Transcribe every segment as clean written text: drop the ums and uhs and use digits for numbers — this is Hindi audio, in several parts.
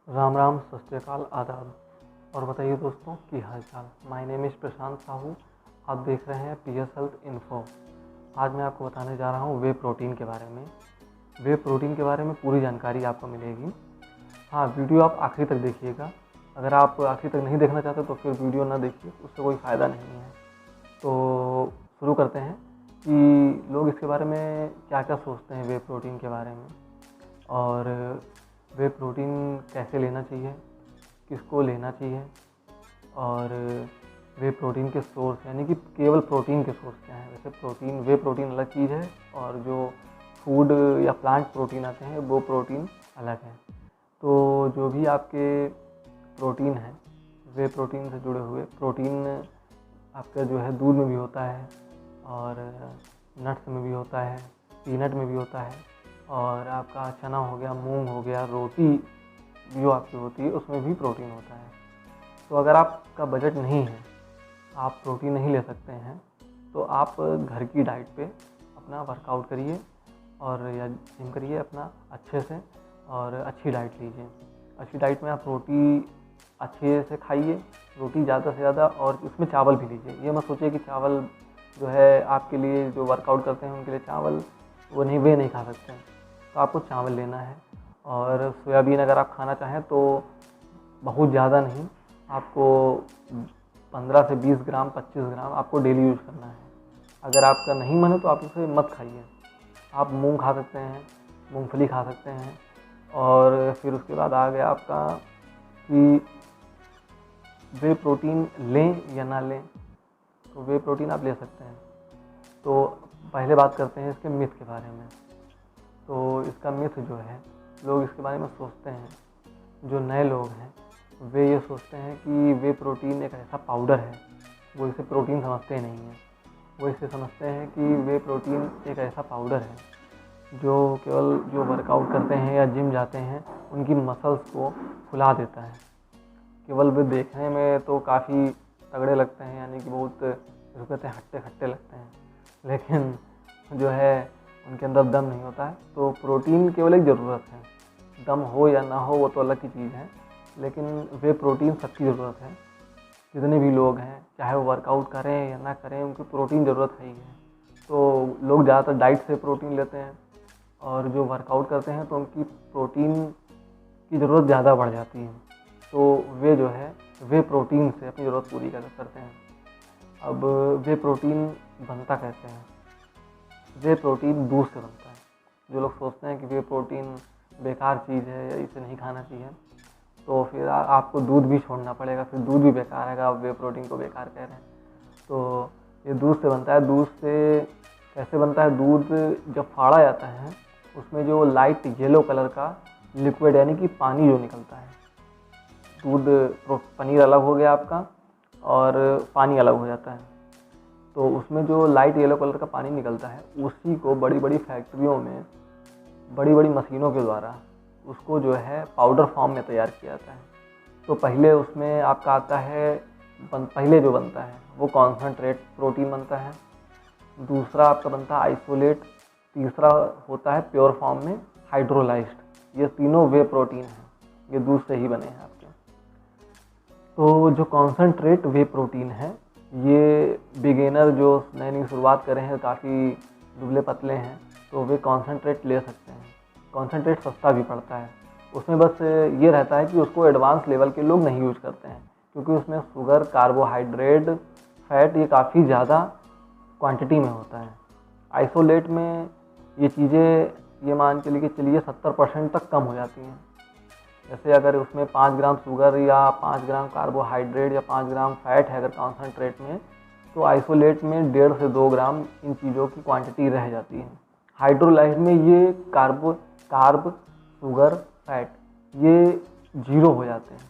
राम राम, सत श्री अकाल, आदाब। और बताइए दोस्तों की हाल चाल। माय नेम इज़ प्रशांत साहू। आप देख रहे हैं पीएस हेल्थ इन्फो। आज मैं आपको बताने जा रहा हूँ वे प्रोटीन के बारे में। वे प्रोटीन के बारे में पूरी जानकारी आपको मिलेगी। हाँ, वीडियो आप आखिरी तक देखिएगा। अगर आप आखिरी तक नहीं देखना चाहते तो फिर वीडियो ना देखिए, उससे कोई फ़ायदा नहीं है। तो शुरू करते हैं कि लोग इसके बारे में क्या क्या सोचते हैं वे प्रोटीन के बारे में, और वे प्रोटीन कैसे लेना चाहिए, किसको लेना चाहिए, और वे प्रोटीन के सोर्स यानी कि केवल प्रोटीन के सोर्स क्या हैं। वैसे प्रोटीन, वे प्रोटीन अलग चीज़ है और जो फूड या प्लांट प्रोटीन आते हैं वो प्रोटीन अलग है। तो जो भी आपके प्रोटीन हैं, वे प्रोटीन से जुड़े हुए प्रोटीन आपका जो है दूध में भी होता है, और नट्स में भी होता है, पीनट में भी होता है, और आपका चना हो गया, मूंग हो गया, रोटी जो आपकी होती है उसमें भी प्रोटीन होता है। तो अगर आपका बजट नहीं है, आप प्रोटीन नहीं ले सकते हैं, तो आप घर की डाइट पे अपना वर्कआउट करिए और या जिम करिए अपना अच्छे से, और अच्छी डाइट लीजिए। अच्छी डाइट में आप रोटी अच्छे से खाइए, रोटी ज़्यादा से ज़्यादा, और उसमें चावल भी लीजिए। ये मत सोचिए कि चावल जो है आपके लिए, जो वर्कआउट करते हैं उनके लिए चावल वो नहीं, वे नहीं खा सकते हैं। तो आपको चावल लेना है। और सोयाबीन अगर आप खाना चाहें तो बहुत ज़्यादा नहीं, आपको 15 से 20 ग्राम, 25 ग्राम आपको डेली यूज़ करना है। अगर आपका नहीं मन है तो आप उसे मत खाइए। आप मूंग खा सकते हैं, मूंगफली खा सकते हैं। और फिर उसके बाद आ गया आपका कि वे प्रोटीन लें या ना लें। तो वे प्रोटीन आप ले सकते हैं। तो पहले बात करते हैं इसके मिथ के बारे में। तो इसका मिथ जो है, लोग इसके बारे में सोचते हैं, जो नए लोग हैं वे ये सोचते हैं कि वे प्रोटीन एक ऐसा पाउडर है, वो इसे प्रोटीन समझते नहीं हैं। वो इसे समझते हैं कि वे प्रोटीन एक ऐसा पाउडर है जो केवल जो वर्कआउट करते हैं या जिम जाते हैं उनकी मसल्स को फुला देता है। केवल वे देखने में तो काफ़ी तगड़े लगते हैं, यानी कि बहुत जिसको कहते हैं हट्टे खट्टे लगते हैं, लेकिन जो है उनके अंदर दम नहीं होता है। तो प्रोटीन केवल एक ज़रूरत है, दम हो या ना हो वो तो अलग की चीज़ है, लेकिन वे प्रोटीन सबकी ज़रूरत है। जितने भी लोग हैं, चाहे वो वर्कआउट करें या ना करें, उनकी प्रोटीन ज़रूरत है ही है। तो लोग ज़्यादातर डाइट से प्रोटीन लेते हैं, और जो वर्कआउट करते हैं तो उनकी प्रोटीन की ज़रूरत ज़्यादा बढ़ जाती है। तो वे जो है वे प्रोटीन से अपनी ज़रूरत पूरी करते हैं। अब वे प्रोटीन बनता कैसे है? वे प्रोटीन दूध से बनता है। जो लोग सोचते हैं कि वे प्रोटीन बेकार चीज़ है या इसे नहीं खाना चाहिए, तो फिर आपको दूध भी छोड़ना पड़ेगा, फिर दूध भी बेकार है, आप वे प्रोटीन को बेकार कह रहे हैं। तो ये दूध से बनता है। दूध से कैसे बनता है? दूध जब फाड़ा जाता है उसमें जो लाइट येलो कलर का लिक्विड यानी कि पानी जो निकलता है, दूध पनीर अलग हो गया आपका और पानी अलग हो जाता है। तो उसमें जो लाइट येलो कलर का पानी निकलता है उसी को बड़ी बड़ी फैक्ट्रियों में बड़ी बड़ी मशीनों के द्वारा उसको जो है पाउडर फॉर्म में तैयार किया जाता है। तो पहले उसमें आपका आता है, पहले जो बनता है वो कॉन्सनट्रेट प्रोटीन बनता है, दूसरा आपका बनता है आइसोलेट, तीसरा होता है प्योर फॉर्म में हाइड्रोलाइज्ड। ये तीनों वे प्रोटीन हैं, ये दूध से ही बने हैं आपके। तो जो कॉन्सनट्रेट वे प्रोटीन है, ये बिगिनर जो नई नई शुरुआत कर रहे हैं, काफ़ी दुबले पतले हैं, तो वे कॉन्सनट्रेट ले सकते हैं। कॉन्सनट्रेट सस्ता भी पड़ता है। उसमें बस ये रहता है कि उसको एडवांस लेवल के लोग नहीं यूज़ करते हैं, क्योंकि उसमें शुगर, कार्बोहाइड्रेट, फैट ये काफ़ी ज़्यादा क्वांटिटी में होता है। आइसोलेट में ये चीज़ें ये मान के लिए चलिए 70% तक कम हो जाती हैं। जैसे अगर उसमें 5 ग्राम शुगर या 5 ग्राम कार्बोहाइड्रेट या 5 ग्राम फैट है अगर कॉन्सनट्रेट में, तो आइसोलेट में 1.5 से 2 ग्राम इन चीज़ों की क्वांटिटी रह जाती है। हाइड्रोलाइज्ड में ये कार्ब, शुगर, फैट ये जीरो हो जाते हैं।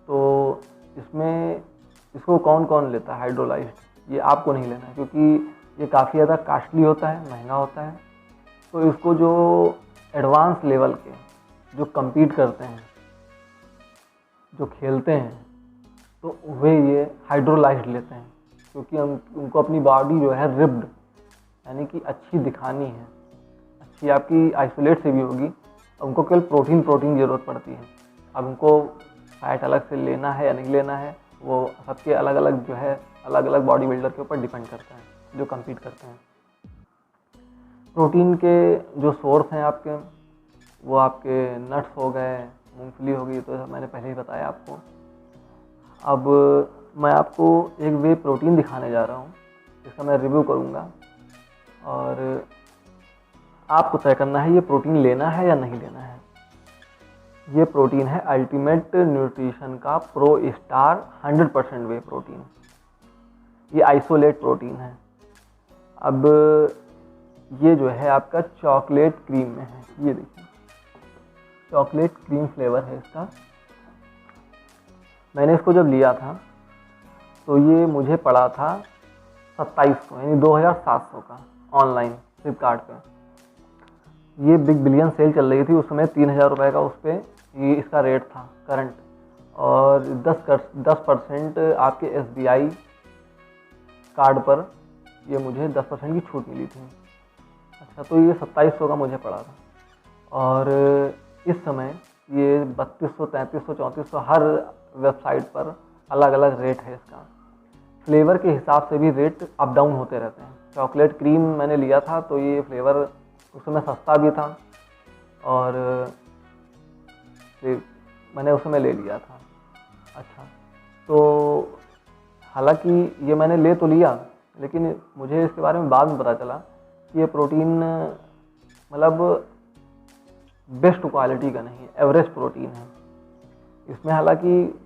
तो इसमें इसको कौन कौन लेता है हाइड्रोलाइज्ड? ये आपको नहीं लेना है, क्योंकि ये काफ़ी ज़्यादा कास्टली होता है, महंगा होता है। तो इसको जो एडवांस लेवल के जो कम्पीट करते हैं, जो खेलते हैं, तो वे ये हाइड्रोलाइज्ड लेते हैं, क्योंकि उनको अपनी बॉडी जो है रिब्ड यानी कि अच्छी दिखानी है। अच्छी आपकी आइसोलेट से भी होगी, उनको केवल प्रोटीन की ज़रूरत पड़ती है। अब उनको फैट अलग से लेना है या नहीं लेना है, वो सबके अलग अलग जो है अलग अलग बॉडी बिल्डर के ऊपर डिपेंड करता है जो कम्पीट करते हैं। प्रोटीन के जो सोर्स हैं आपके, वो आपके नट्स हो गए, मूंगफली हो गई, तो मैंने पहले ही बताया आपको। अब मैं आपको एक वे प्रोटीन दिखाने जा रहा हूँ जिसका मैं रिव्यू करूँगा, और आपको तय करना है ये प्रोटीन लेना है या नहीं लेना है। ये प्रोटीन है अल्टीमेट न्यूट्रिशन का प्रो स्टार 100% वे प्रोटीन। ये आइसोलेट प्रोटीन है। अब ये जो है आपका चॉकलेट क्रीम में है, ये देखिए चॉकलेट क्रीम फ्लेवर है इसका। मैंने इसको जब लिया था तो ये मुझे पड़ा था 2700 यानी 2700 का ऑनलाइन फ्लिपकार्ट पे। ये बिग बिलियन सेल चल रही थी उस समय, 3000 रुपये का उस पर ये इसका रेट था करंट, और 10% आपके SBI कार्ड पर ये मुझे 10% की छूट मिली थी। अच्छा, तो ये 2700 का मुझे पड़ा था, और इस समय ये 3200, 3300, 3400 हर वेबसाइट पर अलग अलग रेट है इसका। फ्लेवर के हिसाब से भी रेट अप डाउन होते रहते हैं। चॉकलेट क्रीम मैंने लिया था तो ये फ्लेवर उस समय सस्ता भी था, और मैंने उस समय ले लिया था। अच्छा, तो हालांकि ये मैंने ले तो लिया, लेकिन मुझे इसके बारे में बाद में पता चला कि ये प्रोटीन मतलब बेस्ट क्वालिटी का नहीं है, एवरेज प्रोटीन है। इसमें हालांकि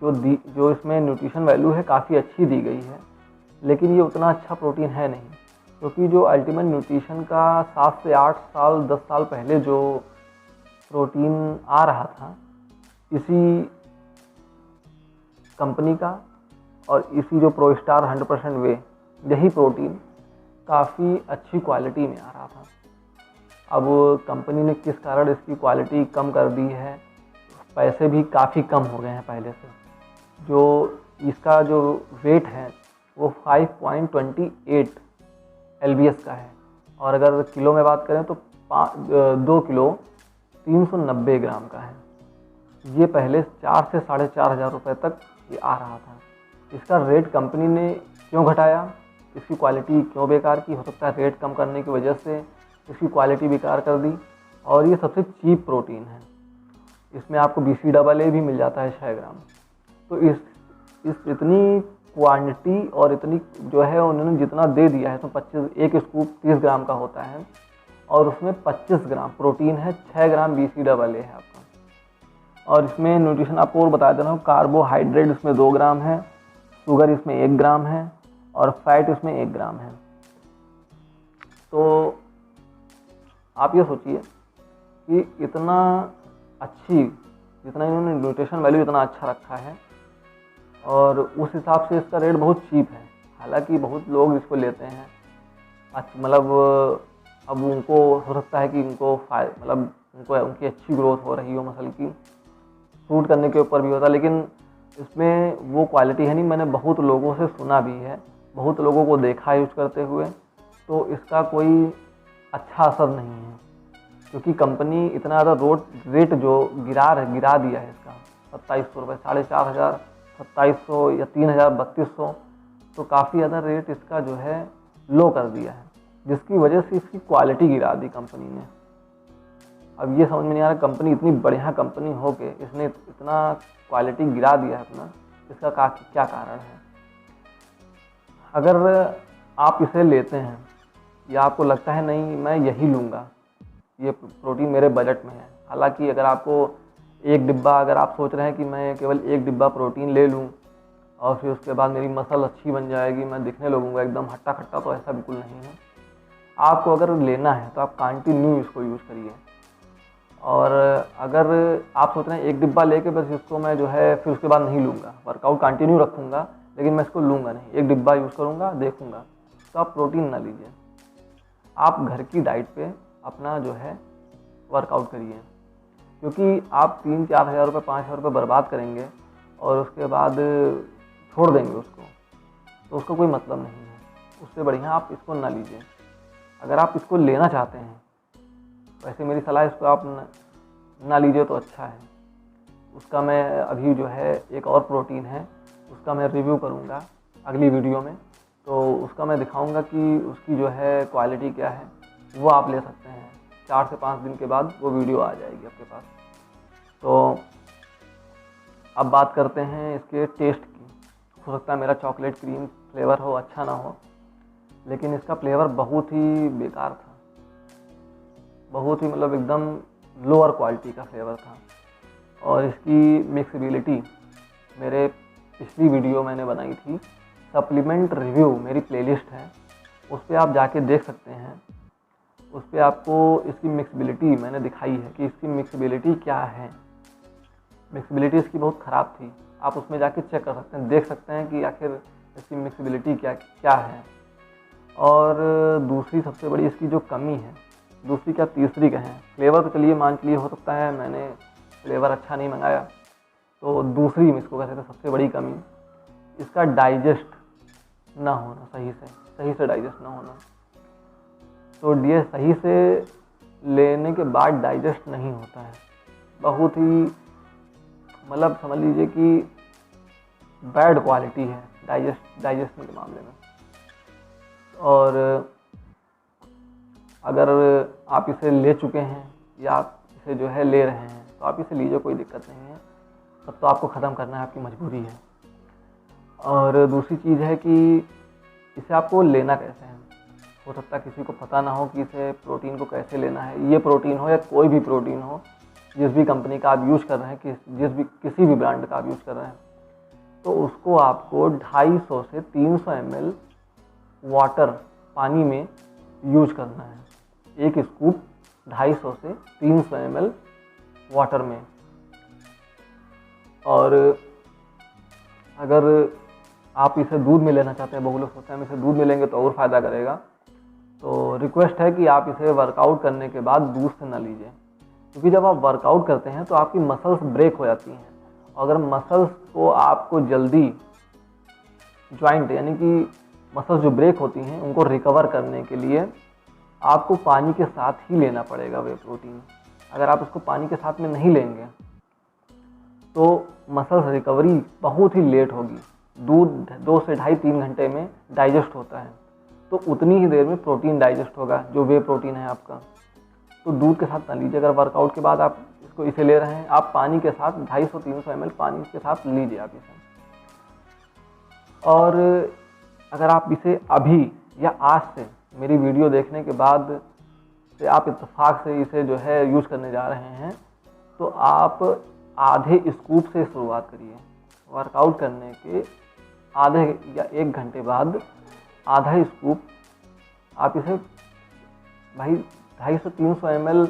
जो इसमें न्यूट्रिशन वैल्यू है काफ़ी अच्छी दी गई है, लेकिन ये उतना अच्छा प्रोटीन है नहीं, क्योंकि जो अल्टीमेट न्यूट्रिशन का 7 से 8 साल 10 साल पहले जो प्रोटीन आ रहा था इसी कंपनी का, और इसी जो प्रो स्टार 100% वे, यही प्रोटीन काफ़ी अच्छी क्वालिटी में आ रहा था। अब कंपनी ने किस कारण इसकी क्वालिटी कम कर दी है, पैसे भी काफ़ी कम हो गए हैं पहले से। जो इसका जो वेट है वो 5.28 LBS का है, और अगर किलो में बात करें तो 2 किलो 390 ग्राम का है। ये पहले 4 से 4,500 रुपये तक ये आ रहा था। इसका रेट कंपनी ने क्यों घटाया, इसकी क्वालिटी क्यों बेकार की, हो सकता है रेट कम करने की वजह से इसकी क्वालिटी बेकार कर दी। और ये सबसे चीप प्रोटीन है, इसमें आपको BCAA भी मिल जाता है 6 ग्राम। तो इस इतनी क्वांटिटी और इतनी जो है उन्होंने जितना दे दिया है, तो 1 स्कूप 30 ग्राम का होता है, और उसमें 25 ग्राम प्रोटीन है, 6 ग्राम BCAA है आपका। और इसमें न्यूट्रिशन आपको और बता देना हूँ, कार्बोहाइड्रेट इसमें 2 ग्राम है, शुगर इसमें 1 ग्राम है, और फैट इसमें 1 ग्राम है। तो आप ये सोचिए कि इतना अच्छी, जितना इन्होंने न्यूट्रिशन वैल्यू इतना अच्छा रखा है, और उस हिसाब से इसका रेट बहुत चीप है। हालांकि बहुत लोग इसको लेते हैं, अच्छा मतलब अब उनको हो सकता है कि उनको मतलब उनकी अच्छी ग्रोथ हो रही हो मसल की, सूट करने के ऊपर भी होता है, लेकिन इसमें वो क्वालिटी है नहीं। मैंने बहुत लोगों से सुना भी है, बहुत लोगों को देखा यूज करते हुए, तो इसका कोई अच्छा असर नहीं है, क्योंकि कंपनी इतना ज़्यादा रेट जो गिरा दिया है इसका 2700 रुपये, 4,500, 2700 या 3,000, 3200, तो काफ़ी ज़्यादा रेट इसका जो है लो कर दिया है, जिसकी वजह से इसकी क्वालिटी गिरा दी कंपनी ने। अब ये समझ में नहीं आ रहा, कंपनी इतनी बढ़िया कंपनी हो के इसने इतना क्वालिटी गिरा दिया है अपना, इसका क्या कारण है। अगर आप इसे लेते हैं या आपको लगता है नहीं मैं यही लूँगा, ये प्रोटीन मेरे बजट में है, हालांकि अगर आपको एक डिब्बा, अगर आप सोच रहे हैं कि मैं केवल 1 डिब्बा प्रोटीन ले लूँ और फिर उसके बाद मेरी मसल अच्छी बन जाएगी, मैं दिखने लगूँगा एकदम हट्टा खट्टा, तो ऐसा बिल्कुल नहीं है। आपको अगर लेना है तो आप कंटिन्यू इसको यूज़ करिए। और अगर आप सोच रहे हैं 1 डिब्बा लेके बस इसको मैं जो है फिर उसके बाद नहीं लूँगा, वर्कआउट कंटिन्यू रखूँगा लेकिन मैं इसको लूँगा नहीं, 1 डिब्बा यूज़ करूँगा देखूँगा, तो आप प्रोटीन ना लीजिए। आप घर की डाइट पे अपना जो है वर्कआउट करिए, क्योंकि आप 3-4 हज़ार रुपये, 5 हज़ार रुपये बर्बाद करेंगे और उसके बाद छोड़ देंगे उसको, तो उसका कोई मतलब नहीं है। उससे बढ़िया आप इसको ना लीजिए। अगर आप इसको लेना चाहते हैं, वैसे मेरी सलाह इसको आप ना लीजिए तो अच्छा है। उसका मैं अभी जो है एक और प्रोटीन है उसका मैं रिव्यू करूँगा अगली वीडियो में। तो उसका मैं दिखाऊंगा कि उसकी जो है क्वालिटी क्या है, वो आप ले सकते हैं। 4 से 5 दिन के बाद वो वीडियो आ जाएगी आपके पास। तो अब बात करते हैं इसके टेस्ट की। हो सकता है मेरा चॉकलेट क्रीम फ्लेवर हो, अच्छा ना हो, लेकिन इसका फ्लेवर बहुत ही बेकार था, बहुत ही मतलब एकदम लोअर क्वालिटी का फ्लेवर था। और इसकी मिक्सबिलिटी, मेरे पिछली वीडियो मैंने बनाई थी सप्लीमेंट रिव्यू, मेरी प्लेलिस्ट है, उस पर आप जाके देख सकते हैं। उस पर आपको इसकी मिक्सबिलिटी मैंने दिखाई है कि इसकी मिक्सबिलिटी क्या है। मिक्सबिलिटी इसकी बहुत ख़राब थी, आप उसमें जाके चेक कर सकते हैं, देख सकते हैं कि आखिर इसकी मिक्सबिलिटी क्या है। और दूसरी सबसे बड़ी इसकी जो कमी है, दूसरी क्या तीसरी कहें, फ्लेवर तो चलिए मान चलिए हो सकता है मैंने फ्लेवर अच्छा नहीं मंगाया, तो दूसरी इसको कह सकते हैं सबसे बड़ी कमी, इसका डाइजेस्ट ना होना, सही से डाइजेस्ट ना होना। तो ये सही से लेने के बाद डाइजेस्ट नहीं होता है, बहुत ही मतलब समझ लीजिए कि बैड क्वालिटी है डाइजेशन के मामले में। और अगर आप इसे ले चुके हैं या आप इसे जो है ले रहे हैं तो आप इसे लीजिए, कोई दिक्कत नहीं है, तब तो आपको ख़त्म करना है, आपकी मजबूरी है। और दूसरी चीज़ है कि इसे आपको लेना कैसे है। हो सकता है किसी को पता ना हो कि इसे प्रोटीन को कैसे लेना है। ये प्रोटीन हो या कोई भी प्रोटीन हो, जिस भी कंपनी का आप यूज़ कर रहे हैं, किसी भी ब्रांड का आप यूज़ कर रहे हैं, तो उसको आपको 250 से 300 ml वाटर, पानी में यूज करना है। एक स्कूप 250 से 300 ml वाटर में। और अगर आप इसे दूध में लेना चाहते हैं, बहुत लोग सोचते हैं हम इसे दूध में लेंगे तो और फ़ायदा करेगा, तो रिक्वेस्ट है कि आप इसे वर्कआउट करने के बाद दूध से ना लीजिए, क्योंकि जब आप वर्कआउट करते हैं तो आपकी मसल्स ब्रेक हो जाती हैं। अगर मसल्स को आपको जल्दी जॉइंट यानी कि मसल्स जो ब्रेक होती हैं उनको रिकवर करने के लिए आपको पानी के साथ ही लेना पड़ेगा वे प्रोटीन। अगर आप उसको पानी के साथ में नहीं लेंगे तो मसल्स रिकवरी बहुत ही लेट होगी। दूध 2 से 2.5-3 घंटे में डाइजेस्ट होता है, तो उतनी ही देर में प्रोटीन डाइजेस्ट होगा जो वे प्रोटीन है आपका। तो दूध के साथ ना लीजिए। अगर वर्कआउट के बाद आप इसे ले रहे हैं, आप पानी के साथ 250-300 ml पानी के साथ लीजिए आप इसे। और अगर आप इसे अभी या आज से मेरी वीडियो देखने के बाद से आप इत्तेफाक से इसे जो है यूज़ करने जा रहे हैं, तो आप आधे स्कूप से शुरुआत करिए। वर्कआउट करने के आधे या 1 घंटे बाद आधा स्कूप आप इसे, भाई 250-300 ml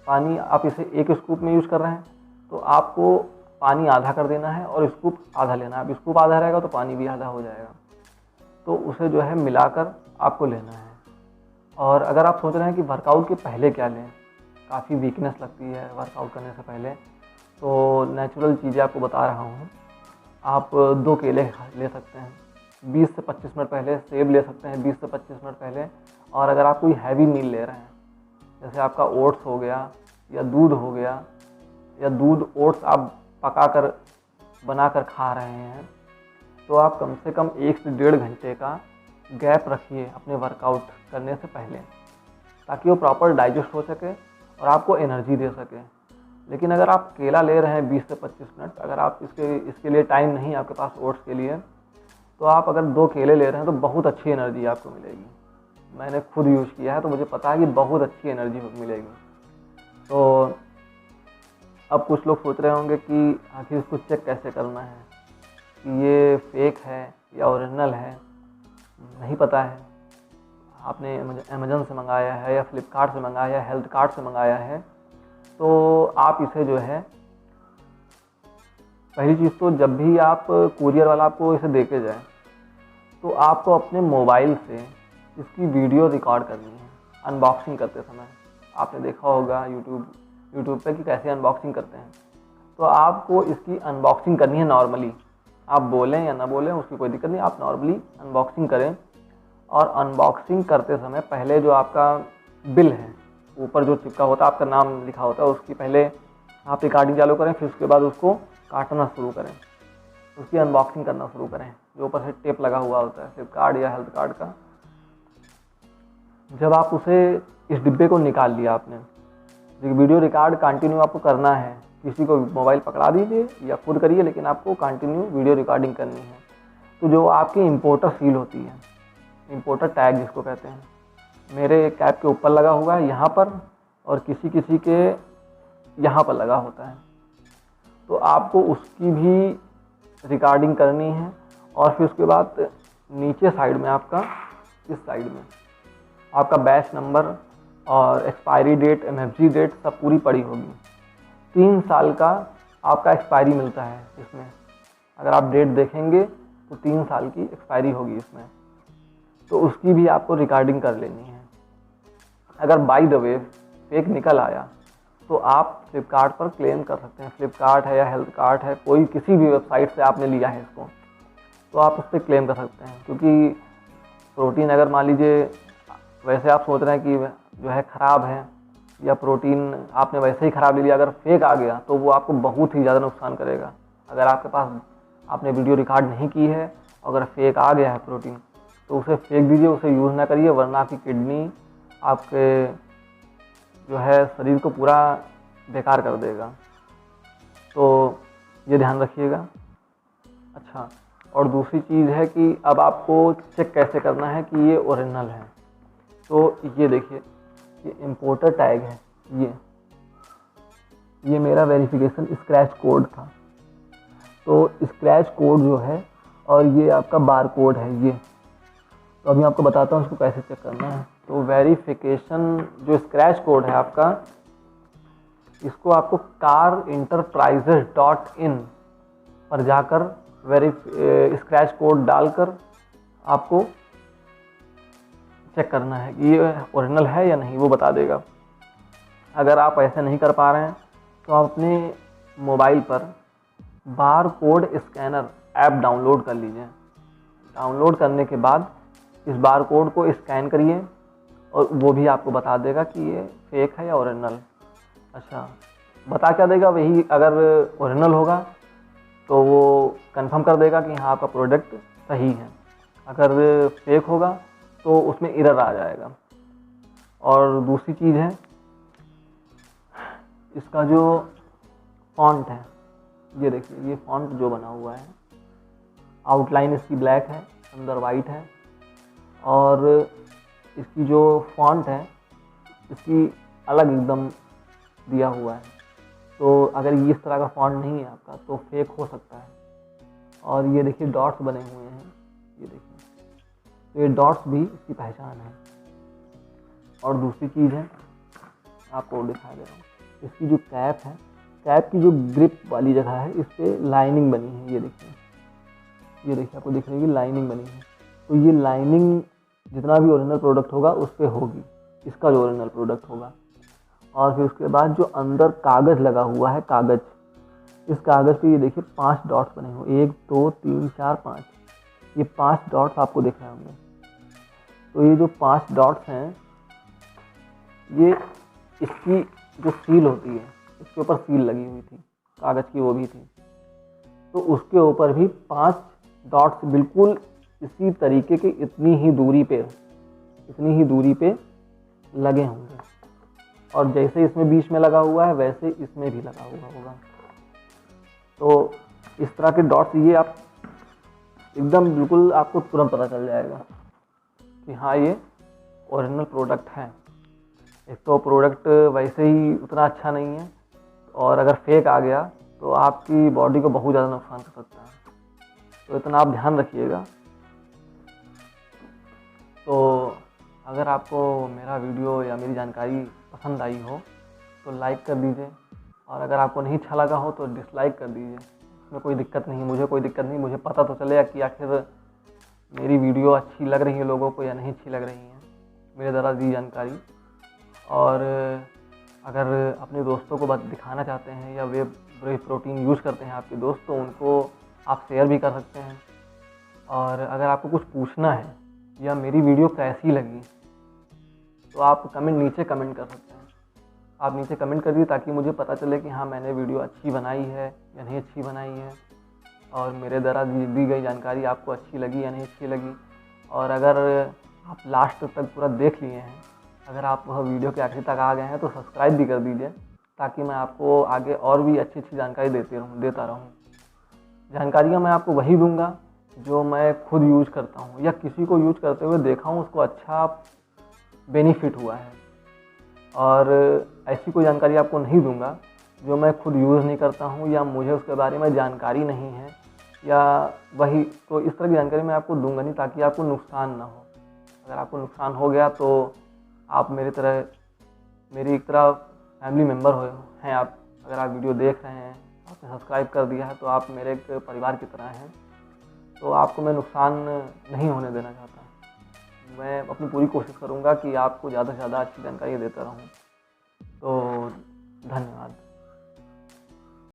पानी आप इसे एक स्कूप में यूज़ कर रहे हैं, तो आपको पानी आधा कर देना है और स्कूप आधा लेना है। अब स्कूप आधा रहेगा तो पानी भी आधा हो जाएगा, तो उसे जो है मिलाकर आपको लेना है। और अगर आप सोच रहे हैं कि वर्कआउट के पहले क्या लें, काफ़ी वीकनेस लगती है वर्कआउट करने से पहले, तो नेचुरल चीज़ें आपको बता रहा हूँ। आप 2 केले ले सकते हैं 20 से 25 मिनट पहले, सेब ले सकते हैं 20 से 25 मिनट पहले। और अगर आप कोई हैवी मील ले रहे हैं, जैसे आपका ओट्स हो गया या दूध हो गया, या दूध ओट्स आप पकाकर बनाकर खा रहे हैं, तो आप कम से कम 1 से 1.5 घंटे का गैप रखिए अपने वर्कआउट करने से पहले, ताकि वो प्रॉपर डाइजेस्ट हो सके और आपको एनर्जी दे सके। लेकिन अगर आप केला ले रहे हैं 20 से 25 मिनट, अगर आप इसके लिए टाइम नहीं है आपके पास ओट्स के लिए, तो आप अगर 2 केले ले रहे हैं तो बहुत अच्छी एनर्जी आपको मिलेगी। मैंने खुद यूज़ किया है तो मुझे पता है कि बहुत अच्छी एनर्जी मिलेगी। तो अब कुछ लोग सोच रहे होंगे कि आखिर इसको चेक कैसे करना है कि ये फेक है या ओरिजिनल है, नहीं पता है। आपने अमेज़न से मंगाया है या फ्लिपकार्ट से मंगाया है, हेल्थ कार्ड से मंगाया है, तो आप इसे जो है, पहली चीज़ तो जब भी आप कुरियर वाला आपको इसे दे के जाए, तो आपको अपने मोबाइल से इसकी वीडियो रिकॉर्ड करनी है अनबॉक्सिंग करते समय। आपने देखा होगा यूट्यूब पे कि कैसे अनबॉक्सिंग करते हैं, तो आपको इसकी अनबॉक्सिंग करनी है नॉर्मली। आप बोलें या ना बोलें उसकी कोई दिक्कत नहीं, आप नॉर्मली अनबॉक्सिंग करें। और अनबॉक्सिंग करते समय पहले जो आपका बिल है, ऊपर जो चिपका होता है, आपका नाम लिखा होता है, उसकी पहले आप रिकॉर्डिंग चालू करें, फिर उसके बाद उसको काटना शुरू करें, उसकी अनबॉक्सिंग करना शुरू करें, जो ऊपर से टेप लगा हुआ होता है फ्लिपकार्ट या हेल्थ कार्ड का। जब आप उसे इस डिब्बे को निकाल लिया आपने, वीडियो रिकॉर्ड कंटिन्यू आपको करना है, किसी को मोबाइल पकड़ा दीजिए या खुद करिए, लेकिन आपको कंटिन्यू वीडियो रिकॉर्डिंग करनी है। तो जो आपकी इंपोर्टर सील होती है, इंपोर्टर टैग जिसको कहते हैं, मेरे कैप के ऊपर लगा हुआ है यहाँ पर, और किसी किसी के यहाँ पर लगा होता है। तो आपको उसकी भी रिकॉर्डिंग करनी है, और फिर उसके बाद नीचे साइड में आपका, इस साइड में आपका बैच नंबर और एक्सपायरी डेट, MFG डेट सब पूरी पड़ी होगी। 3 साल का आपका एक्सपायरी मिलता है इसमें, अगर आप डेट देखेंगे तो 3 साल की एक्सपायरी होगी इसमें, तो उसकी भी आपको रिकॉर्डिंग कर लेनी है। अगर बाय द वे फेक निकल आया तो आप फ्लिपकार्ट पर क्लेम कर सकते हैं। फ्लिपकार्ट है या हेल्थ कार्ड है, कोई किसी भी वेबसाइट से आपने लिया है इसको, तो आप उस पर क्लेम कर सकते हैं। क्योंकि प्रोटीन अगर मान लीजिए वैसे आप सोच रहे हैं कि जो है ख़राब है, या प्रोटीन आपने वैसे ही ख़राब ले लिया, अगर फेक आ गया तो वो आपको बहुत ही ज़्यादा नुकसान करेगा। अगर आपके पास आपने वीडियो रिकॉर्ड नहीं की है, अगर फेक आ गया है प्रोटीन, तो उसे फेंक दीजिए, उसे यूज़ ना करिए, वरना आपकी किडनी, आपके जो है शरीर को पूरा बेकार कर देगा। तो ये ध्यान रखिएगा। अच्छा, और दूसरी चीज़ है कि अब आपको चेक कैसे करना है कि ये ओरिजिनल है। तो ये देखिए, ये इंपोर्टर टैग है, ये मेरा वेरिफिकेशन स्क्रैच कोड था। तो स्क्रैच कोड जो है, और ये आपका बार कोड है ये। तो अभी आपको बताता हूँ इसको कैसे चेक करना है। तो वेरिफिकेशन जो स्क्रैच कोड है आपका, इसको आपको carinterprises.in पर जाकर स्क्रैच कोड डालकर आपको चेक करना है कि ये ओरिजिनल है या नहीं, वो बता देगा। अगर आप ऐसे नहीं कर पा रहे हैं तो आप अपने मोबाइल पर bar code scanner app download कर लीजिए। डाउनलोड करने के बाद इस बार कोड को स्कैन करिए, और वो भी आपको बता देगा कि ये फेक है या ओरिजिनल। अच्छा, बता क्या देगा, वही अगर ओरिजिनल होगा तो वो कंफर्म कर देगा कि हाँ आपका प्रोडक्ट सही है, अगर फेक होगा तो उसमें एरर आ जाएगा। और दूसरी चीज़ है, इसका जो फॉन्ट है, ये देखिए, ये फॉन्ट जो बना हुआ है, आउटलाइन इसकी ब्लैक है, अंदर वाइट है, और इसकी जो फॉन्ट है इसकी अलग एकदम दिया हुआ है। तो अगर ये इस तरह का फॉन्ट नहीं है आपका तो फेक हो सकता है। और ये देखिए डॉट्स बने हुए हैं, ये देखिए, तो ये डॉट्स भी इसकी पहचान है। और दूसरी चीज़ है, आपको दिखा दे रहा हूँ, इसकी जो कैप है, कैप की जो ग्रिप वाली जगह है, इस पर लाइनिंग बनी है, ये देखिए, ये देखिए आपको दिख रही है लाइनिंग बनी है। तो ये लाइनिंग जितना भी ओरिजिनल प्रोडक्ट होगा उस पर होगी, इसका जो ओरिजिनल प्रोडक्ट होगा। और फिर उसके बाद जो अंदर कागज़ लगा हुआ है, कागज़, इस कागज़ पे ये देखिए 5 डॉट्स बने हुए, 1 2 3 4 5, ये 5 डॉट्स आपको दिख रहे होंगे। तो ये जो 5 डॉट्स हैं, ये इसकी जो सील होती है, इसके ऊपर सील लगी हुई थी कागज़ की, वो भी थी, तो उसके ऊपर भी 5 डॉट्स बिल्कुल इसी तरीके के इतनी ही दूरी पे लगे होंगे। और जैसे इसमें बीच में लगा हुआ है वैसे इसमें भी लगा हुआ होगा। तो इस तरह के डॉट्स, ये आप एकदम बिल्कुल आपको तुरंत पता चल जाएगा कि हाँ ये ओरिजिनल प्रोडक्ट है। एक तो प्रोडक्ट वैसे ही उतना अच्छा नहीं है, और अगर फेक आ गया तो आपकी बॉडी को बहुत ज़्यादा नुकसान कर सकता है। तो इतना आप ध्यान रखिएगा। तो अगर आपको मेरा वीडियो या मेरी जानकारी पसंद आई हो तो लाइक कर दीजिए, और अगर आपको नहीं अच्छा लगा हो तो डिसलाइक कर दीजिए। इसमें कोई दिक्कत नहीं, मुझे कोई दिक्कत नहीं, मुझे पता तो चलेगा कि आखिर मेरी वीडियो अच्छी लग रही है लोगों को या नहीं अच्छी लग रही है, मेरे द्वारा दी जानकारी। और अगर अपने दोस्तों को दिखाना चाहते हैं या वे प्रोटीन यूज़ करते हैं आपके दोस्त, तो उनको आप शेयर भी कर सकते हैं। और अगर आपको कुछ पूछना है या मेरी वीडियो कैसी लगी तो आप नीचे कमेंट कर सकते हैं। आप नीचे कमेंट कर दीजिए ताकि मुझे पता चले कि हाँ मैंने वीडियो अच्छी बनाई है या नहीं अच्छी बनाई है, और मेरे द्वारा दी गई जानकारी आपको अच्छी लगी या नहीं अच्छी लगी। और अगर आप लास्ट तक पूरा देख लिए हैं, अगर आप वह वीडियो के आखिर तक आ गए हैं तो सब्सक्राइब भी कर दीजिए ताकि मैं आपको आगे और भी अच्छी अच्छी जानकारी देता रहूँ। जानकारियाँ मैं आपको वही दूंगा जो मैं खुद यूज़ करता हूँ या किसी को यूज़ करते हुए देखा हूँ, उसको अच्छा बेनिफिट हुआ है। और ऐसी कोई जानकारी आपको नहीं दूंगा जो मैं खुद यूज़ नहीं करता हूँ या मुझे उसके बारे में जानकारी नहीं है, या वही तो इस तरह की जानकारी मैं आपको दूंगा नहीं ताकि आपको नुकसान ना हो। अगर आपको नुकसान हो गया तो आप मेरी एक तरह फैमिली मेम्बर हैं आप। अगर आप वीडियो देख रहे हैं, आपने सब्सक्राइब कर दिया है, तो आप मेरे एक परिवार की तरह हैं। तो आपको मैं नुकसान नहीं होने देना चाहता। मैं अपनी पूरी कोशिश करूँगा कि आपको ज़्यादा से ज़्यादा अच्छी जानकारी देता रहूँ। तो धन्यवाद।